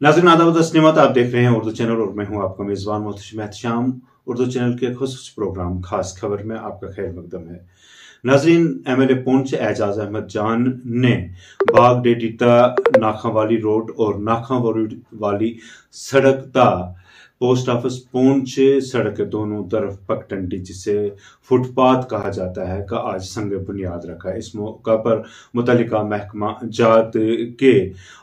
नाज़रीन आदाब तस्लीमात, आप देख रहे हैं उर्दू चैनल और मैं हूं आपका मेज़बान मोहतशिम एहतशाम। उर्दू चैनल के खुसूस प्रोग्राम खास खबर में आपका खैर मकदम है। नाज़रीन, MLA पुंछ एजाज अहमद जान ने बाग डेडिता नाखावाली रोड और नाखावाली सड़क ता पोस्ट ऑफिस पुंछ सड़क के दोनों तरफ पगडंडी, जिसे फुटपाथ कहा जाता है, का आज संग बुनियाद रखा। इस मौका पर मुतल्लिका महकमा जात के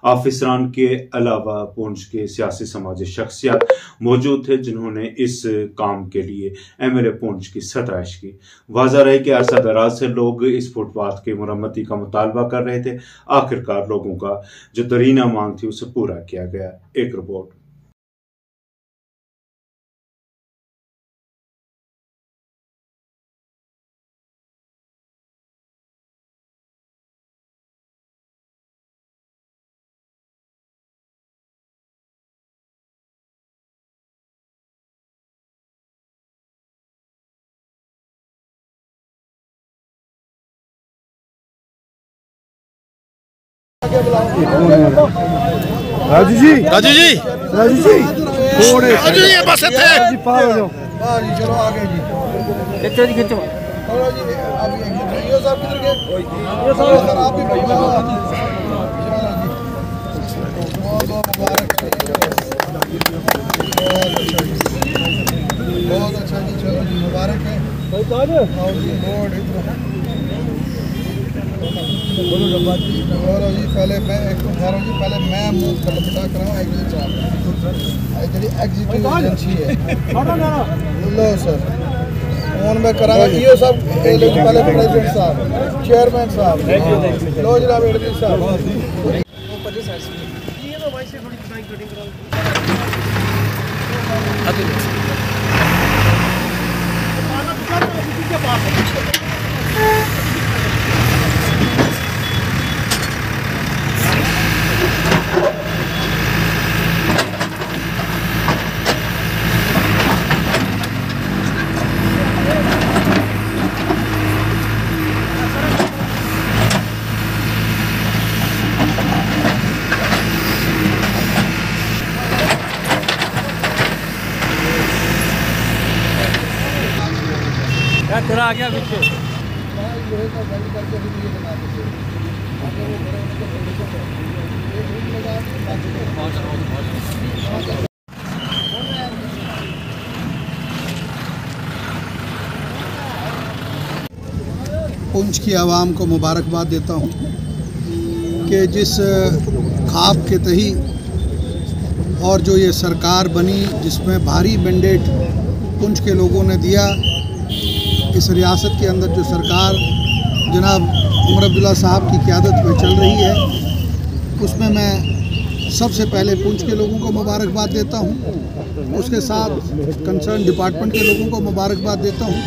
ऑफिसरान के अलावा पुंछ के सियासी समाजी शख्सियत मौजूद थे, जिन्होंने इस काम के लिए MLA पुंछ की सतराइश की। वाज़ा रहे कि अरसा दराज से लोग इस फुटपाथ की मुरम्मती का मुतालबा कर रहे थे। आखिरकार लोगों का जो दरीना मांग थी उसे पूरा किया गया। एक रिपोर्ट। राजू जी बस थे जी पार हो जाओ। जी चलो आगे जी खिंचो जी खिंचो। चलो जी अभी ये साहब किधर गए? ये साहब सर आप भी चलो जी। बहुत बहुत मुबारक, बहुत अच्छा जी। चलो जी मुबारक है। आओ जी बोर्ड बोलो जी। पहले मैं एक तो कह रहा हूँ जी, पहले मैं मुँह कलपटा कराऊँ एग्जिट साहब एग्जीक्यूटिव एजेंसी है। लो सर फोन में कराऊंगा। ईओ साहब पहले प्रेसिडेंट साहब, चेयरमैन साहब, लो जनाब एडमिन साहब। थोड़ा आ गया पीछे। पुंछ की आवाम को मुबारकबाद देता हूँ कि जिस ख्वाब के तही और जो ये सरकार बनी, जिसमें भारी मैंडेट पुंछ के लोगों ने दिया, इस रियासत के अंदर जो सरकार जनाब उमर अब्दुल्ला साहब की क़यादत में चल रही है, उसमें मैं सबसे पहले पुंछ के लोगों को मुबारकबाद देता हूं। उसके साथ कंसर्न डिपार्टमेंट के लोगों को मुबारकबाद देता हूं।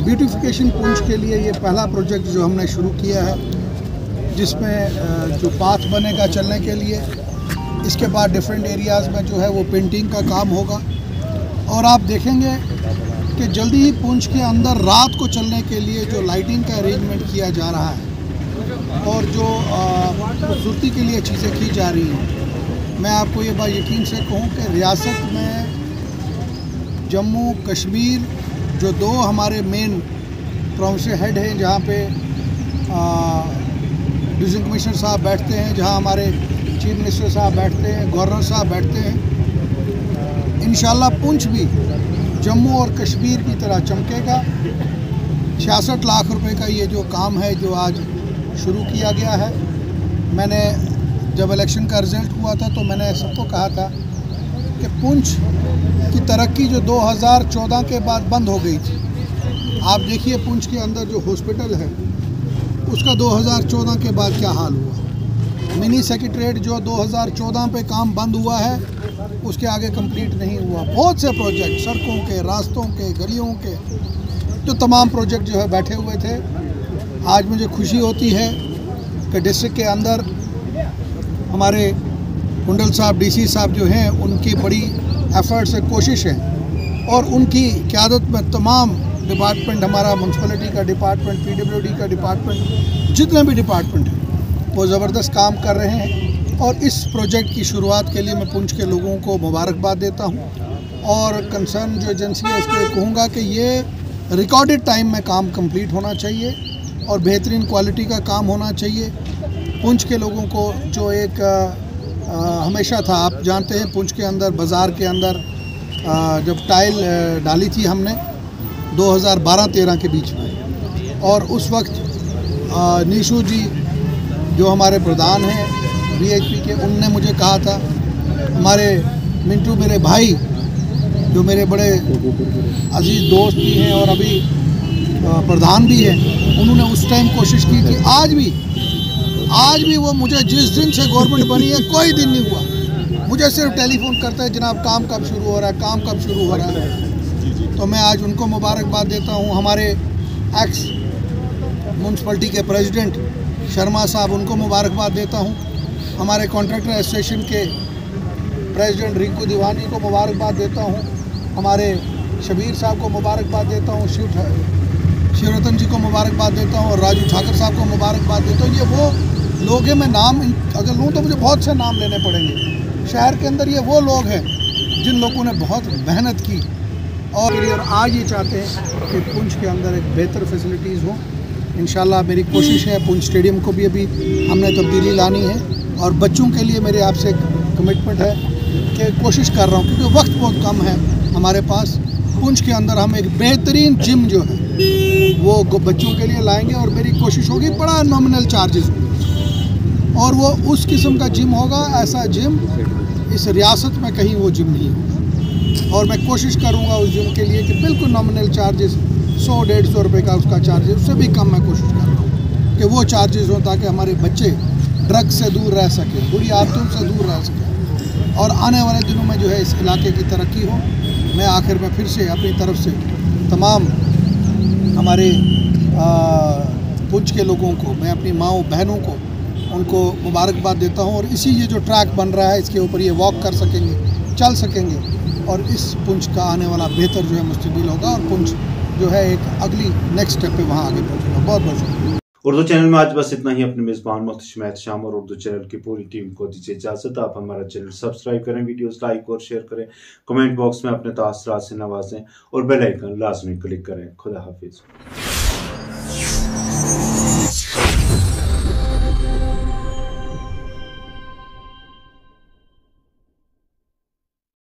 ब्यूटिफिकेशन पुंछ के लिए ये पहला प्रोजेक्ट जो हमने शुरू किया है, जिसमें जो पाथ बनेगा चलने के लिए, इसके बाद डिफरेंट एरियाज़ में जो है वो पेंटिंग का काम होगा। और आप देखेंगे कि जल्दी ही पुंछ के अंदर रात को चलने के लिए जो लाइटिंग का अरेंजमेंट किया जा रहा है और जो खूबसूरती के लिए चीज़ें की जा रही हैं, मैं आपको ये बात यकीन से कहूँ कि रियासत में जम्मू कश्मीर जो दो हमारे मेन प्रोविंशियल हेड हैं, जहाँ पे डिवीज़न कमिश्नर साहब बैठते हैं, जहाँ हमारे चीफ मिनिस्टर साहब बैठते हैं, गवर्नर साहब बैठते हैं, इंशाल्लाह पुंछ भी जम्मू और कश्मीर की तरह चमकेगा। 66 लाख रुपए का ये जो काम है जो आज शुरू किया गया है, मैंने जब इलेक्शन का रिज़ल्ट हुआ था तो मैंने सबको कहा था कि पुंछ की तरक्की जो 2014 के बाद बंद हो गई थी, आप देखिए पुंछ के अंदर जो हॉस्पिटल है उसका 2014 के बाद क्या हाल हुआ। मिनी सेक्रेटरीट जो 2014 पे काम बंद हुआ है, उसके आगे कंप्लीट नहीं हुआ। बहुत से प्रोजेक्ट सड़कों के, रास्तों के, गलियों के जो तमाम प्रोजेक्ट जो है बैठे हुए थे। आज मुझे खुशी होती है कि डिस्ट्रिक्ट के अंदर हमारे कुंडल साहब DC साहब जो हैं, उनकी बड़ी एफर्ट्स से कोशिश है और उनकी क़यादत में तमाम डिपार्टमेंट, हमारा म्यूनसिपलिटी का डिपार्टमेंट, PWD का डिपार्टमेंट, जितने भी डिपार्टमेंट हैं वो ज़बरदस्त काम कर रहे हैं। और इस प्रोजेक्ट की शुरुआत के लिए मैं पुंछ के लोगों को मुबारकबाद देता हूँ और कंसर्न जो एजेंसी है उसको कहूँगा कि ये रिकॉर्डेड टाइम में काम कंप्लीट होना चाहिए और बेहतरीन क्वालिटी का काम होना चाहिए। पुंछ के लोगों को जो एक हमेशा था, आप जानते हैं पुंछ के अंदर बाज़ार के अंदर जब टाइल डाली थी हमने 2012-13 के बीच में, और उस वक्त नीशू जी जो हमारे प्रधान हैं BHP के, उनने मुझे कहा था, हमारे मिंटू मेरे भाई जो मेरे बड़े अजीज़ दोस्त भी हैं और अभी प्रधान भी हैं, उन्होंने उस टाइम कोशिश की थी। आज भी वो मुझे जिस दिन से गवर्नमेंट बनी है कोई दिन नहीं हुआ, मुझे सिर्फ टेलीफोन करता है, जनाब काम कब शुरू हो रहा है, काम कब शुरू हो रहा है। तो मैं आज उनको मुबारकबाद देता हूँ। हमारे एक्स म्यूनसिपलिटी के प्रेसिडेंट शर्मा साहब, उनको मुबारकबाद देता हूँ। हमारे कॉन्ट्रैक्टर एसोसिएशन के प्रेसिडेंट रिंकू दीवानी को मुबारकबाद देता हूँ। हमारे शबीर साहब को मुबारकबाद देता हूँ। शिवरतन जी को मुबारकबाद देता हूँ और राजू ठाकर साहब को मुबारकबाद देता हूँ। ये वो लोग हैं, मैं नाम अगर लूँ तो मुझे बहुत से नाम लेने पड़ेंगे। शहर के अंदर ये वो लोग हैं जिन लोगों ने बहुत मेहनत की और आज ये चाहते हैं कि पुंछ के अंदर एक बेहतर फैसिलिटीज़ हो। इंशाल्लाह मेरी कोशिश है, पुंछ स्टेडियम को भी अभी हमने तब्दीली लानी है और बच्चों के लिए मेरे आपसे एक कमिटमेंट है कि कोशिश कर रहा हूँ, क्योंकि वक्त बहुत कम है हमारे पास। पुंछ के अंदर हम एक बेहतरीन जिम जो है वो बच्चों के लिए लाएंगे और मेरी कोशिश होगी बड़ा नॉमिनल चार्जेस और वो उस किस्म का जिम होगा, ऐसा जिम इस रियासत में कहीं वो जिम नहीं होगा। और मैं कोशिश करूँगा उस जिम के लिए कि बिल्कुल नॉमिनल चार्जेस 100-150 रुपये का उसका चार्जेस, उससे भी कम मैं कोशिश कर रहा हूँ कि वो चार्जेस हों ताकि हमारे बच्चे ड्रग्स से दूर रह सकें, बुरी आदतों से दूर रह सकें और आने वाले दिनों में जो है इस इलाके की तरक्की हो। मैं आखिर में फिर से अपनी तरफ से तमाम हमारे पुंछ के लोगों को, मैं अपनी माँओं बहनों को, उनको मुबारकबाद देता हूँ। और इसी ये जो ट्रैक बन रहा है इसके ऊपर ये वॉक कर सकेंगे, चल सकेंगे और इस पुंछ का आने वाला बेहतर जो है मुस्तकबिल होगा और पुंछ जो है एक अगली नेक्स्ट स्टेप पे वहाँ आगे पहुँचेगा। बहुत बहुत शुक्रिया। उर्दू चैनल में आज बस इतना ही। अपने मेज़बान मोहतशिम एहतशाम और उर्दू चैनल की पूरी टीम को दीजिए इजाज़त। आप हमारा चैनल सब्सक्राइब करें, वीडियोस लाइक और शेयर करें, कमेंट बॉक्स में अपने तासरात से नवाजें और बेल आइकन लाजमी क्लिक करें। खुदा हाफिज़।